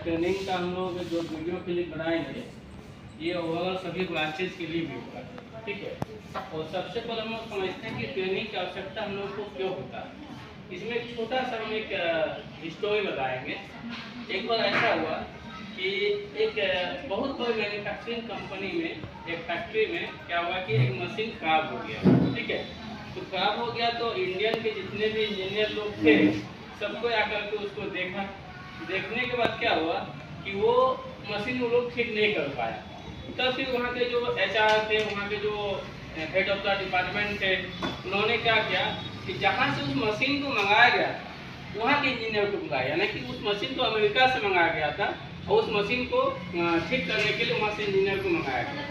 Training का हम लोग जो वीडियो क्लिप बनाएंगे ये ओवरऑल सभी ब्रांचेज के लिए भी होगा, ठीक है। और सबसे पहले हम लोग समझते हैं कि ट्रेनिंग की आवश्यकता हम लोग को क्यों होता है। इसमें एक छोटा सा हम एक स्टोरी बताएंगे। एक बार ऐसा हुआ कि एक बहुत बड़ी मैन्युफैक्चरिंग कंपनी में, एक फैक्ट्री में क्या हुआ कि एक मशीन खराब हो गया, ठीक है। तो खराब हो गया तो इंडियन के जितने भी इंजीनियर लोग थे सबको आकर के उसको देखा। देखने के बाद क्या हुआ कि वो मशीन वो लोग ठीक नहीं कर पाया। तब फिर वहाँ के जो HR थे, वहाँ के जो हेड ऑफ द डिपार्टमेंट थे, उन्होंने क्या किया कि जहाँ से उस मशीन को मंगाया गया वहाँ के इंजीनियर को बुलाया, यानी कि उस मशीन को अमेरिका से मंगाया गया था और उस मशीन को ठीक करने के लिए वहाँ से इंजीनियर को मंगाया गया।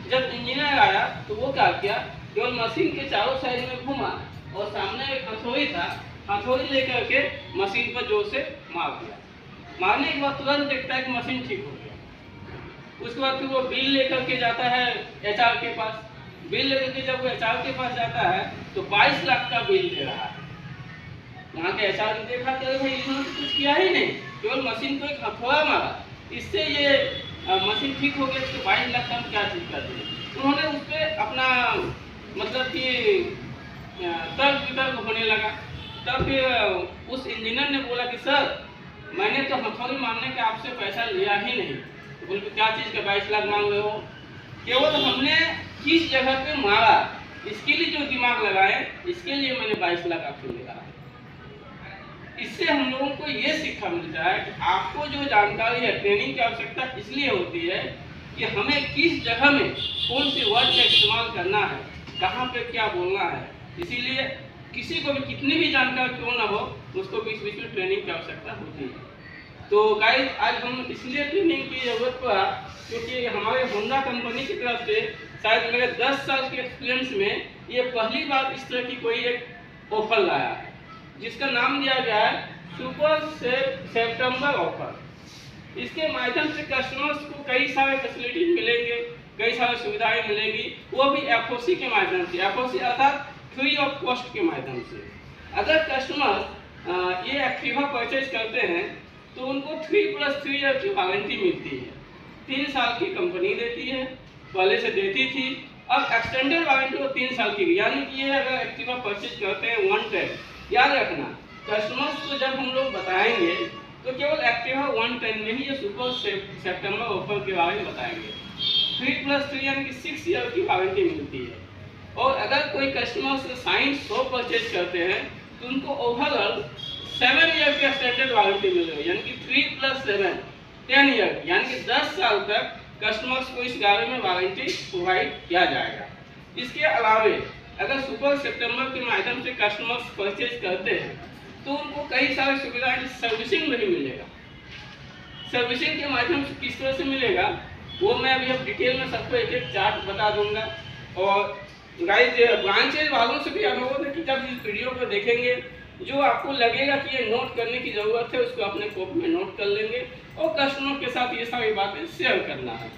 जब इंजीनियर आया तो वो क्या किया, केवल मशीन के चारों साइड में घूमा और सामने एक हथौड़ी था, हथौड़ी लेकर के मशीन पर जोर से मार दिया। मारने के बाद तुरंत देखता है कि मशीन ठीक हो गया। उसके बाद फिर वो बिल लेकर के जाता है HR के पास। बिल लेकर के जब वो HR के पास जाता है तो 22 लाख का बिल दे रहा है। वहाँ के HR ने देखा कि भाई इन्होंने तो कुछ किया ही नहीं, केवल मशीन को एक हथौड़ा मारा, इससे ये मशीन ठीक हो गया, तो 22 लाख का हम क्या चीज कर दें। उन्होंने उस पर अपना मतलब कि तर्क वितर्क होने लगा। तब फिर उस इंजीनियर ने बोला कि सर मैंने तो हथौड़ी मारने का आपसे पैसा लिया ही नहीं। तो बोले क्या चीज़ का 22 लाख मांग रहे हो, केवल हमने किस जगह पे मारा इसके लिए जो दिमाग लगाए इसके लिए मैंने 22 लाख आपसे लिया है। इससे हम लोगों को ये सीखा मिलता है कि आपको जो जानकारी है ट्रेनिंग की आवश्यकता इसलिए होती है कि हमें किस जगह में कौन सी वर्ड का इस्तेमाल करना है, कहाँ पे क्या बोलना है। इसीलिए किसी को भी कितनी भी जानकारी क्यों ना हो उसको बीच बीच में ट्रेनिंग की आवश्यकता होती है। तो गाइस आज हम इसलिए ट्रेनिंग की जरूरत पड़ा क्योंकि हमारे होंडा कंपनी की तरफ से शायद मेरे 10 साल के एक्सपीरियंस में ये पहली बार इस तरह की कोई एक ऑफर लाया है जिसका नाम दिया गया है सुपर सितंबर ऑफर। इसके माध्यम से कस्टमर्स को कई सारे फैसिलिटीज मिलेंगे, कई सारी सुविधाएं मिलेंगी, वो भी FOC के माध्यम से। FOC अर्थात फ्री ऑफ कॉस्ट के माध्यम से। अगर कस्टमर ये एक्टिवा परचेज करते हैं तो उनको 3+3 ईयर की वारंटी मिलती है। 3 साल की कंपनी देती है, पहले से देती थी, अब एक्सटेंडेड वारंटी वो 3 साल की, यानी कि ये अगर एक्टिवा परचेज करते हैं 110, याद रखना कस्टमर्स को जब हम लोग बताएंगे तो केवल एक्टिवा 110 में ही ये सुपर सितंबर ऑफर के बारे में बताएंगे। 3+3 यानी कि 6 ईयर की वारंटी मिलती है। और अगर कोई कस्टमर से साइंस 100 परचेज करते हैं तो उनको ओवरऑल 7 ईयर की एक्सटेंडेड वारंटी मिल रही है, यानी कि 3+7 10 ईयर, यानी कि 10 साल तक कस्टमर्स को इस गाड़ी में वारंटी प्रोवाइड किया जाएगा। इसके अलावे अगर सुपर सितंबर के माध्यम से कस्टमर्स परचेज करते हैं तो उनको कई सारी सुविधाएं सर्विसिंग में भी मिलेगा। सर्विसिंग के माध्यम से किस तरह से मिलेगा वो मैं अभी अब डिटेल में सबको एक एक चार्ट बता दूंगा। और गाइस ब्रांचेज वालों से भी अनुरोध है कि जब इस वीडियो को देखेंगे जो आपको लगेगा कि ये नोट करने की ज़रूरत है उसको अपने कॉपी में नोट कर लेंगे और कस्टमर के साथ ये सारी बातें शेयर करना है।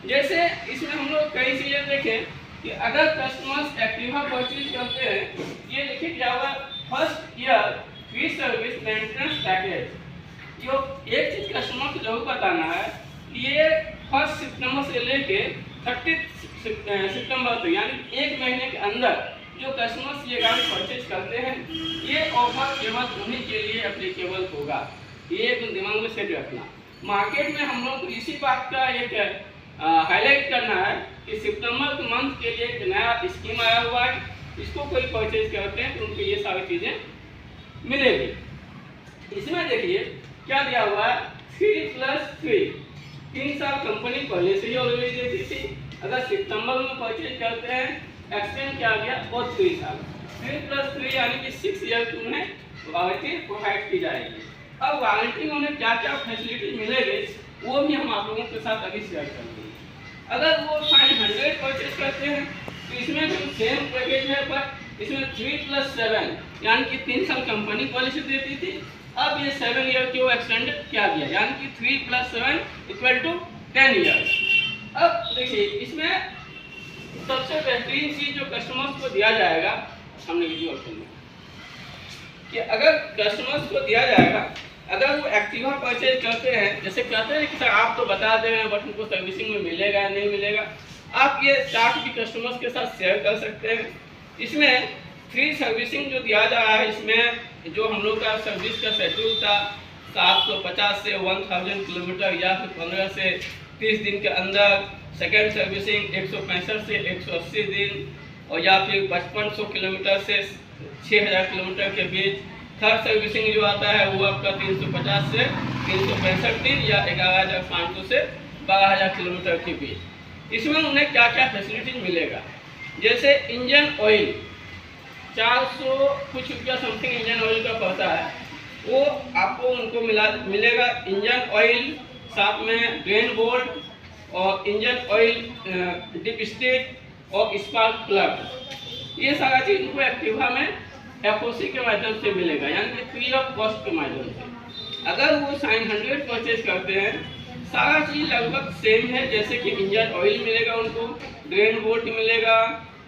जैसे इसमें हम लोग कई चीज़ें देखें कि अगर कस्टमर्स एक्टिवा परचेज करते हैं, ये देखिए क्या हुआ, first year free service maintenance package. जो एक चीज़ कस्टमर को जरूर बताना है कि ये 1 सितंबर से लेके 30 सितंबर तक, यानी 1 महीने के अंदर जो कस्टमर्स ये गाड़ी परचेज करते हैं ये ऑफर केवल उन्हीं के लिए एप्लीकेबल होगा। ये एकदम दिमाग में सेट रखना। मार्केट में हम लोग को इसी बात का एक हाईलाइट करना है कि सितंबर के मंथ के लिए एक नया स्कीम आया हुआ है, इसको कोई परचेज करते हैं तो उनको ये सारी चीज़ें मिलेगी। इसमें देखिए क्या दिया हुआ है, 3+3 3 साल कंपनी पहले से ही ऑलरेडी देती थी। अगर सितंबर में परचेज करते हैं एक्सटेंड किया गया और 3 साल, 3+3 यानी कि 6 ईयर की उन्हें वारंटी प्रोवाइड की जाएगी। अब वारंटी में उन्हें क्या क्या फैसिलिटी मिलेगी वो भी हम आप लोगों के साथ अभी शेयर करेंगे। अगर वो 500 परचेज करते हैं तो इसमें भी सेम पैकेज है, पर इसमें 3+7 यानी कि 3 साल कंपनी पॉलिसी देती थी, अब ये 7 ईयर की वो एक्सटेंड किया गया, यानी कि 3+7 = 10 ईयर्स। अब देखिए इसमें सबसे बेहतरीन चीज जो कस्टमर्स को दिया जाएगा, हमने वीडियो कि अगर कस्टमर्स को दिया जाएगा अगर वो एक्टिवा परचेज करते हैं, जैसे कहते हैं कि सर आप तो बता दे रहे हैं बट उनको सर्विसिंग में मिलेगा या नहीं मिलेगा, आप ये चार्ट भी कस्टमर्स के साथ शेयर कर सकते हैं। इसमें फ्री सर्विसिंग जो दिया जा रहा है, इसमें जो हम लोग का सर्विस का शेड्यूल था 750 से 1000 किलोमीटर या फिर 15 से 30 दिन के अंदर, सेकेंड सर्विसिंग 165 से 180 दिन, और या फिर 5500 किलोमीटर से 6000 किलोमीटर के बीच। थर्ड सर्विसिंग जो आता है वो आपका 350 से 365 दिन या 11500 से 12000 किलोमीटर के बीच। इसमें उन्हें क्या क्या फैसिलिटीज मिलेगा, जैसे इंजन ऑयल 400 कुछ रुपया समथिंग इंजन ऑयल का पड़ता है, वो आपको उनको मिलेगा इंजन ऑयल, साथ में ड्रेन बोल्ट और इंजन ऑयल डिप स्टिक और स्पार्क प्लग। ये सारा चीज़ उनको एक्टिवा में एफओसी के माध्यम से मिलेगा, यानी कि फ्री ऑफ कॉस्ट के माध्यम से। अगर वो साइन 100 परचेज करते हैं, सारा चीज़ लगभग सेम है, जैसे कि इंजन ऑयल मिलेगा उनको, ड्रेन बोल्ट मिलेगा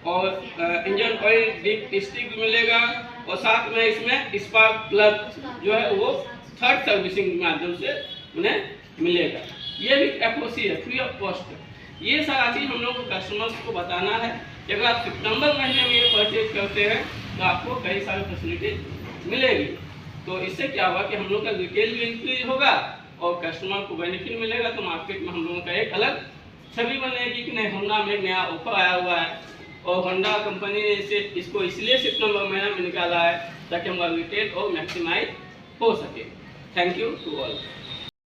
और इंजन ऑयल डिप स्टिक मिलेगा, और साथ में इसमें स्पार्क प्लग जो है वो थर्ड सर्विसिंग के माध्यम से उन्हें मिलेगा। ये भी एफओसी है, फ्री ऑफ कॉस्ट। ये सारा चीज़ हम लोग को कस्टमर्स को बताना है कि अगर आप सितंबर महीने में ये परचेज करते हैं तो आपको कई सारी फैसिलिटी मिलेगी। तो इससे क्या होगा कि हम लोग का रिटेल भी इंक्रीज होगा और कस्टमर को बेनिफिट मिलेगा, तो मार्केट में हम लोगों का एक अलग छवि बनेगी कि नहीं होंडा में नया ऑफर आया हुआ है, और होंडा कंपनी ने इसको इसलिए सितंबर महीना में निकाला है ताकि हमारा रिटेल और मैक्सिमाइज हो सके। Thank you to all.